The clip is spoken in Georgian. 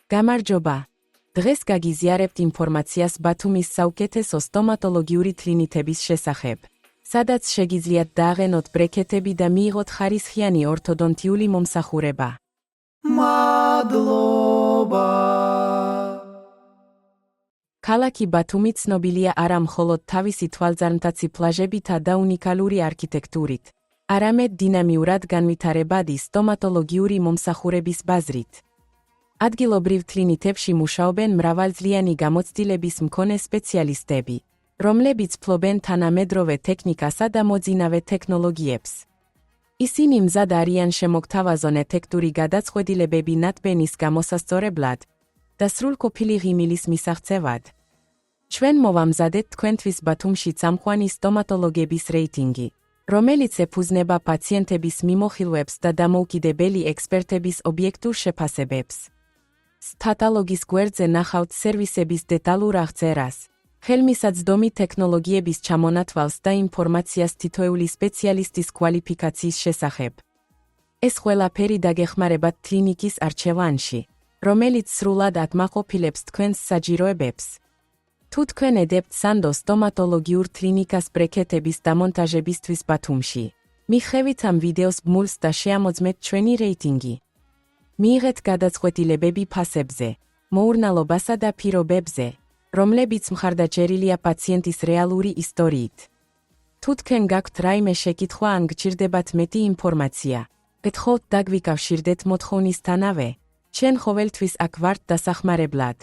გამარჯობა. დღეს გაგიზიარებთ ინფორმაციას ბათუმის საუკეთესო სტომატოლოგიური კლინიკების შესახებ, სადაც შეგიძლიათ დააყენოთ ბრეკეტები და მიიღოთ ხარისხიანი ორთოდონტიული მომსახურება. მადლობა. ქალაქი ბათუმი ცნობილია არა მხოლოდ თავისი თვალძარმტაცი პლაჟებითა და უნიკალური არქიტექტურით, არამედ დინამიურად განვითარებადი სტომატოლოგიური მომსახურების ბაზრით. ადგილობრივ კლინიკებში მუშაობენ მრავალწლიანი გამოცდილების მქონე სპეციალისტები, რომლებიც ფლობენ თანამედროვე ტექნიკასა და მოძინავე ტექნოლოგიებს. ისინი მზად არიან შემოგთავაზონ ეფექტური გადაწყვეტილებები ნათბენის გამოსასწორებლად და სრულყოფილი ღიმილის მისაღწევად. ჩვენ მოვამზადეთ თქვენთვის ბათუმში წამყვანი სტომატოლოგების რეიტინგი, რომელიც ეფუძნება პაციენტების მიმოხილვებს და დამოუკიდებელი ექსპერტების ობიექტურ შეფასებებს. სტომატოლოგის გვერდზე ნახავთ სერვისების დეტალურ აღწერას, ხელმისაწვდომი ტექნოლოგიების ჩამონათვალს და ინფორმაციას თითოეული სპეციალისტის კვალიფიკაციის შესახებ. ეს ყველაფერი დაგეხმარებათ კლინიკის არჩევანში, რომელიც სრულად აკმაყოფილებს თქვენს საჭიროებებს. თუ თქვენ ედებთ სანდო სტომატოლოგიურ კლინიკას ბრეკეტების დამონტაჟებისთვის ბათუმში, მიხევით ამ ვიდეოს ბმულს და შეამოძმეთ ჩვენი რეიტინგი. მიიღეთ გადაწყვეტილებები ფასებზე, მოურნალობასა და პირობებზე, რომლებიც მხარდაჭერილია პაციენტის რეალური ისტორიით. თუ თქვენ გაქვთ რაიმე შეკითხვა ან გჭირდებათ მეტი ინფორმაცია, გთხოვთ დაგვიკავშირდეთ მოთხოვნისთანავე, ჩვენ ყოველთვის აქ ვართ დასახმარებლად.